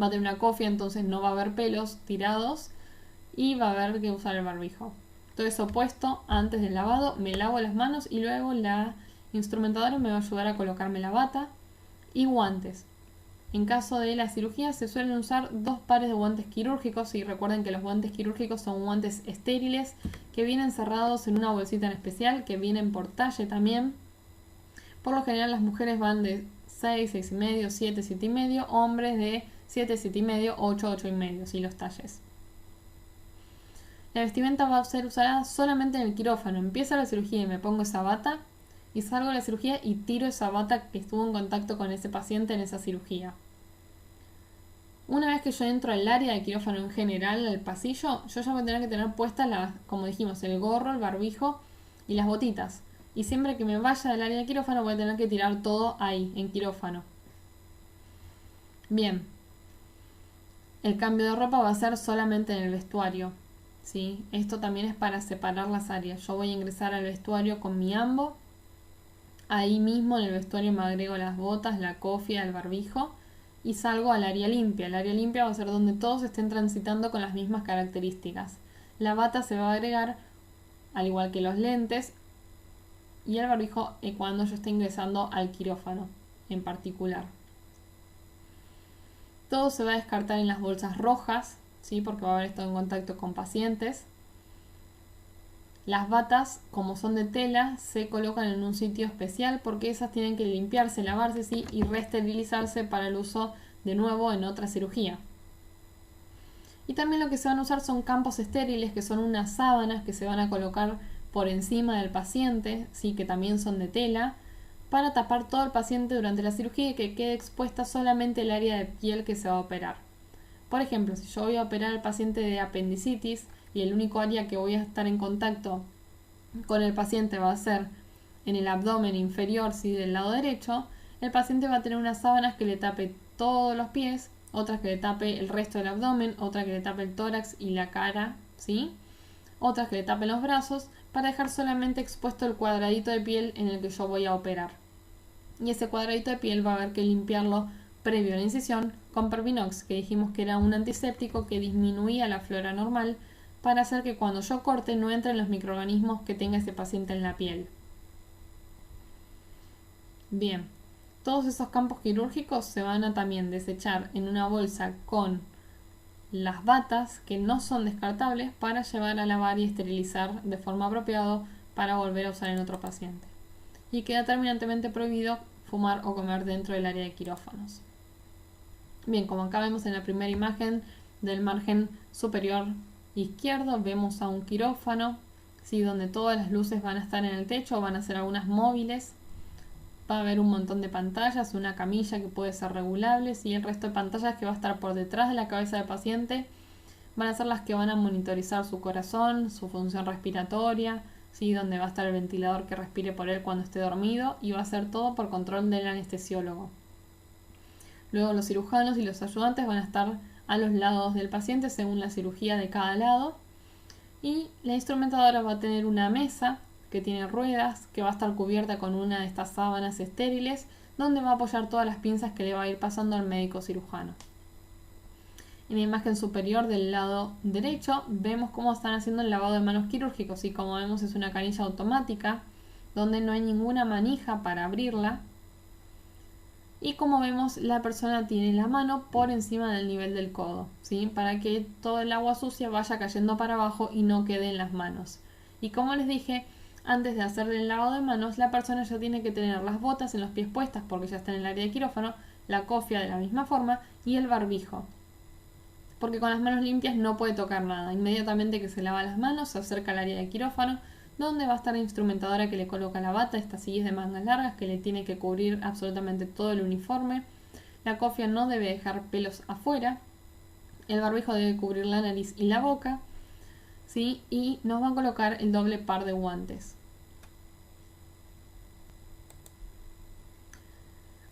Va a tener una cofia, entonces no va a haber pelos tirados y va a haber que usar el barbijo. Todo eso puesto antes del lavado, me lavo las manos y luego la instrumentadora me va a ayudar a colocarme la bata y guantes. En caso de la cirugía se suelen usar 2 pares de guantes quirúrgicos y recuerden que los guantes quirúrgicos son guantes estériles que vienen cerrados en una bolsita en especial, que vienen por talle también. Por lo general las mujeres van de 6, 6,5, 7, 7,5, hombres de 7, 7,5, 8, 8,5, ¿sí? Los talles. La vestimenta va a ser usada solamente en el quirófano. Empieza la cirugía y me pongo esa bata y salgo de la cirugía y tiro esa bata que estuvo en contacto con ese paciente en esa cirugía. Una vez que yo entro al área de quirófano en general, al pasillo, yo ya voy a tener que tener puesta como dijimos, el gorro, el barbijo y las botitas. Y siempre que me vaya del área de quirófano voy a tener que tirar todo ahí, en quirófano. Bien, el cambio de ropa va a ser solamente en el vestuario, ¿sí? Esto también es para separar las áreas. Yo voy a ingresar al vestuario con mi ambo. Ahí mismo en el vestuario me agrego las botas, la cofia, el barbijo y salgo al área limpia. El área limpia va a ser donde todos estén transitando con las mismas características. La bata se va a agregar, al igual que los lentes, y el barbijo cuando yo esté ingresando al quirófano en particular. Todo se va a descartar en las bolsas rojas, ¿sí? Porque va a haber estado en contacto con pacientes. Las batas, como son de tela, se colocan en un sitio especial porque esas tienen que limpiarse, lavarse, ¿sí? Y reesterilizarse para el uso de nuevo en otra cirugía. Y también lo que se van a usar son campos estériles, que son unas sábanas que se van a colocar por encima del paciente, ¿sí? Que también son de tela, para tapar todo el paciente durante la cirugía y que quede expuesta solamente el área de piel que se va a operar. Por ejemplo, si yo voy a operar al paciente de apendicitis y el único área que voy a estar en contacto con el paciente va a ser en el abdomen inferior, ¿sí? Del lado derecho, el paciente va a tener unas sábanas que le tape todos los pies, otras que le tape el resto del abdomen, otra que le tape el tórax y la cara, ¿sí? Otras que le tapen los brazos, para dejar solamente expuesto el cuadradito de piel en el que yo voy a operar. Y ese cuadradito de piel va a haber que limpiarlo previo a la incisión con Pervinox, que dijimos que era un antiséptico que disminuía la flora normal para hacer que cuando yo corte no entren los microorganismos que tenga ese paciente en la piel. Bien, todos esos campos quirúrgicos se van a también desechar en una bolsa con las batas que no son descartables para llevar a lavar y esterilizar de forma apropiada para volver a usar en otro paciente. Y queda terminantemente prohibido fumar o comer dentro del área de quirófanos. Bien, como acá vemos en la primera imagen del margen superior izquierdo, vemos a un quirófano, ¿sí? Donde todas las luces van a estar en el techo, van a ser algunas móviles. Va a haber un montón de pantallas, una camilla que puede ser regulable, y el resto de pantallas que va a estar por detrás de la cabeza del paciente van a ser las que van a monitorizar su corazón, su función respiratoria, ¿sí? Donde va a estar el ventilador que respire por él cuando esté dormido, y va a ser todo por control del anestesiólogo. Luego los cirujanos y los ayudantes van a estar a los lados del paciente según la cirugía de cada lado, y la instrumentadora va a tener una mesa que tiene ruedas, que va a estar cubierta con una de estas sábanas estériles, donde va a apoyar todas las pinzas que le va a ir pasando al médico cirujano. En la imagen superior del lado derecho vemos cómo están haciendo el lavado de manos quirúrgicos, y como vemos es una canilla automática donde no hay ninguna manija para abrirla, y como vemos la persona tiene la mano por encima del nivel del codo, ¿sí? Para que todo el agua sucia vaya cayendo para abajo y no quede en las manos. Y como les dije, antes de hacer el lavado de manos, la persona ya tiene que tener las botas en los pies puestas porque ya está en el área de quirófano, la cofia de la misma forma y el barbijo. Porque con las manos limpias no puede tocar nada. Inmediatamente que se lava las manos, se acerca al área de quirófano, donde va a estar la instrumentadora que le coloca la bata, estas sillas de mangas largas que le tiene que cubrir absolutamente todo el uniforme. La cofia no debe dejar pelos afuera. El barbijo debe cubrir la nariz y la boca, ¿sí? Y nos van a colocar el doble par de guantes.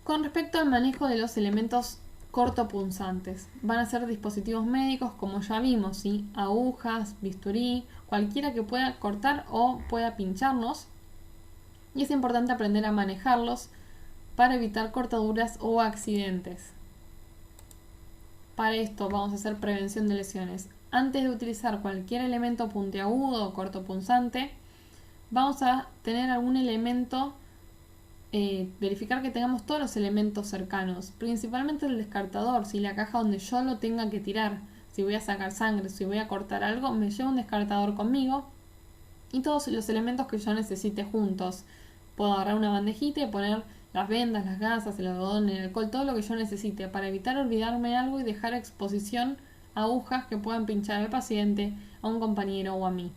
Con respecto al manejo de los elementos cortopunzantes, van a ser dispositivos médicos como ya vimos, ¿sí? Agujas, bisturí, cualquiera que pueda cortar o pueda pincharnos, y es importante aprender a manejarlos para evitar cortaduras o accidentes. Para esto vamos a hacer prevención de lesiones. Antes de utilizar cualquier elemento puntiagudo o cortopunzante, vamos a tener algún elemento, verificar que tengamos todos los elementos cercanos, principalmente el descartador, si la caja donde yo lo tenga que tirar, si voy a sacar sangre, si voy a cortar algo, me llevo un descartador conmigo, y todos los elementos que yo necesite juntos. Puedo agarrar una bandejita y poner las vendas, las gasas, el algodón, el alcohol, todo lo que yo necesite para evitar olvidarme algo y dejar a exposición agujas que puedan pinchar al paciente, a un compañero o a mí.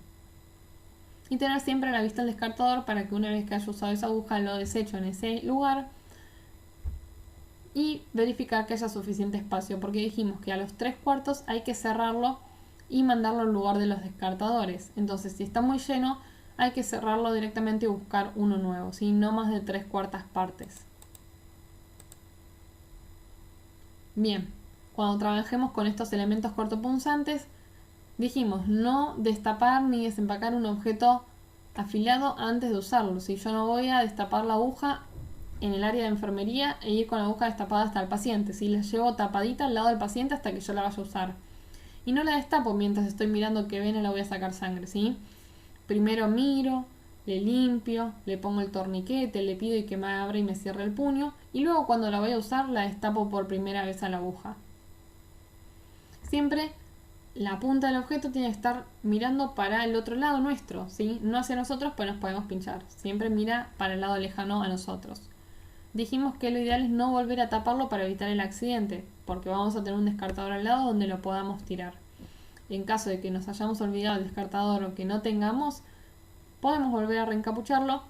Y tener siempre a la vista el descartador para que una vez que haya usado esa aguja lo desecho en ese lugar, y verificar que haya suficiente espacio, porque dijimos que a los 3/4 hay que cerrarlo y mandarlo al lugar de los descartadores. Entonces, si está muy lleno, hay que cerrarlo directamente y buscar uno nuevo, ¿sí? No más de 3/4 partes. Bien, cuando trabajemos con estos elementos cortopunzantes, dijimos no destapar ni desempacar un objeto afilado antes de usarlo. Si yo no voy a destapar la aguja en el área de enfermería e ir con la aguja destapada hasta el paciente. Si la llevo tapadita al lado del paciente hasta que yo la vaya a usar. Y no la destapo mientras estoy mirando que vena la voy a sacar sangre, ¿sí? Primero miro, le limpio, le pongo el torniquete, le pido que me abra y me cierre el puño. Y luego cuando la voy a usar la destapo por primera vez a la aguja. Siempre la punta del objeto tiene que estar mirando para el otro lado nuestro, ¿sí? No hacia nosotros, pues nos podemos pinchar. Siempre mira para el lado lejano a nosotros. Dijimos que lo ideal es no volver a taparlo para evitar el accidente, porque vamos a tener un descartador al lado donde lo podamos tirar. En caso de que nos hayamos olvidado el descartador o que no tengamos, podemos volver a reencapucharlo.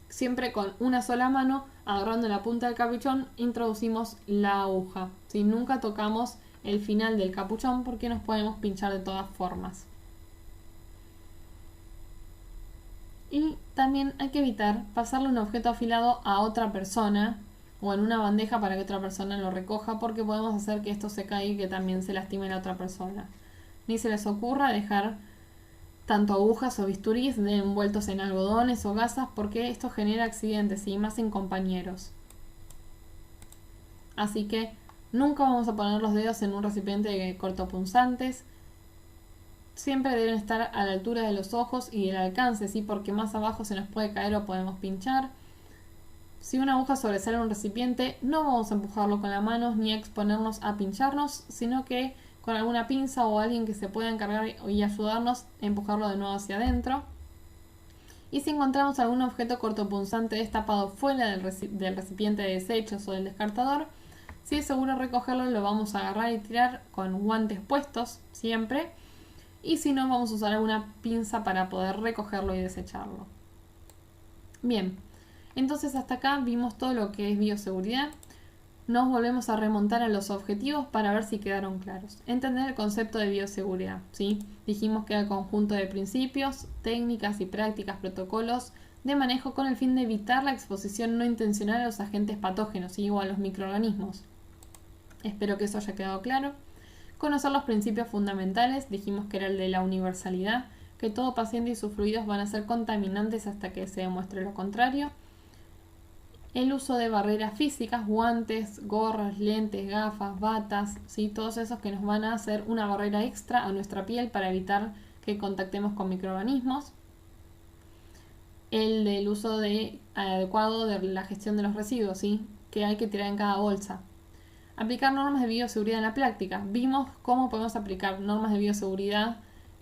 Siempre con una sola mano, agarrando la punta del capuchón, introducimos la aguja. ¿Sí? Nunca tocamos el final del capuchón porque nos podemos pinchar de todas formas. Y también hay que evitar pasarle un objeto afilado a otra persona o en una bandeja para que otra persona lo recoja, porque podemos hacer que esto se caiga y que también se lastime a la otra persona. Ni se les ocurra dejar tanto agujas o bisturís envueltos en algodones o gasas, porque esto genera accidentes y más en compañeros. Así que nunca vamos a poner los dedos en un recipiente de cortopunzantes. Siempre deben estar a la altura de los ojos y del alcance, ¿sí? Porque más abajo se nos puede caer o podemos pinchar. Si una aguja sobresale en un recipiente, no vamos a empujarlo con la mano ni a exponernos a pincharnos, sino que con alguna pinza o alguien que se pueda encargar y ayudarnos a empujarlo de nuevo hacia adentro. Y si encontramos algún objeto cortopunzante destapado fuera del recipiente de desechos o del descartador, si es seguro recogerlo, lo vamos a agarrar y tirar con guantes puestos siempre. Y si no, vamos a usar alguna pinza para poder recogerlo y desecharlo. Bien, entonces hasta acá vimos todo lo que es bioseguridad. Nos volvemos a remontar a los objetivos para ver si quedaron claros. Entender el concepto de bioseguridad, ¿sí? Dijimos que era el conjunto de principios, técnicas y prácticas, protocolos de manejo con el fin de evitar la exposición no intencional a los agentes patógenos, ¿sí? O a los microorganismos. Espero que eso haya quedado claro. Conocer los principios fundamentales, dijimos que era el de la universalidad, que todo paciente y sus fluidos van a ser contaminantes hasta que se demuestre lo contrario. El uso de barreras físicas, guantes, gorras, lentes, gafas, batas, ¿sí? Todos esos que nos van a hacer una barrera extra a nuestra piel para evitar que contactemos con microorganismos. El del uso adecuado de la gestión de los residuos, ¿sí? Que hay que tirar en cada bolsa. Aplicar normas de bioseguridad en la práctica. Vimos cómo podemos aplicar normas de bioseguridad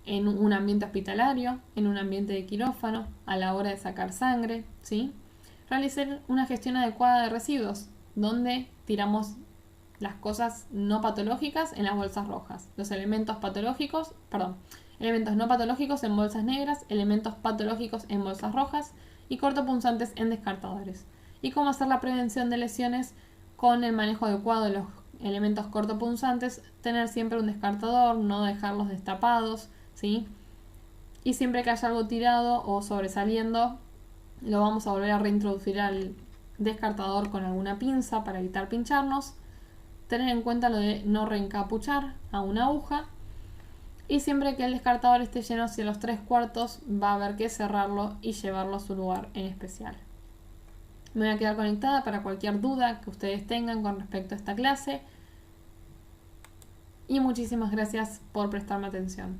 en un ambiente hospitalario, en un ambiente de quirófano, a la hora de sacar sangre, ¿sí? Realizar una gestión adecuada de residuos, donde tiramos las cosas no patológicas en las bolsas rojas, los elementos no patológicos en bolsas negras, elementos patológicos en bolsas rojas y cortopunzantes en descartadores. Y cómo hacer la prevención de lesiones con el manejo adecuado de los elementos cortopunzantes, tener siempre un descartador, no dejarlos destapados, ¿sí? Y siempre que haya algo tirado o sobresaliendo, lo vamos a volver a reintroducir al descartador con alguna pinza para evitar pincharnos. Tener en cuenta lo de no reencapuchar a una aguja. Y siempre que el descartador esté lleno hacia los 3/4, va a haber que cerrarlo y llevarlo a su lugar en especial. Me voy a quedar conectada para cualquier duda que ustedes tengan con respecto a esta clase. Y muchísimas gracias por prestarme atención.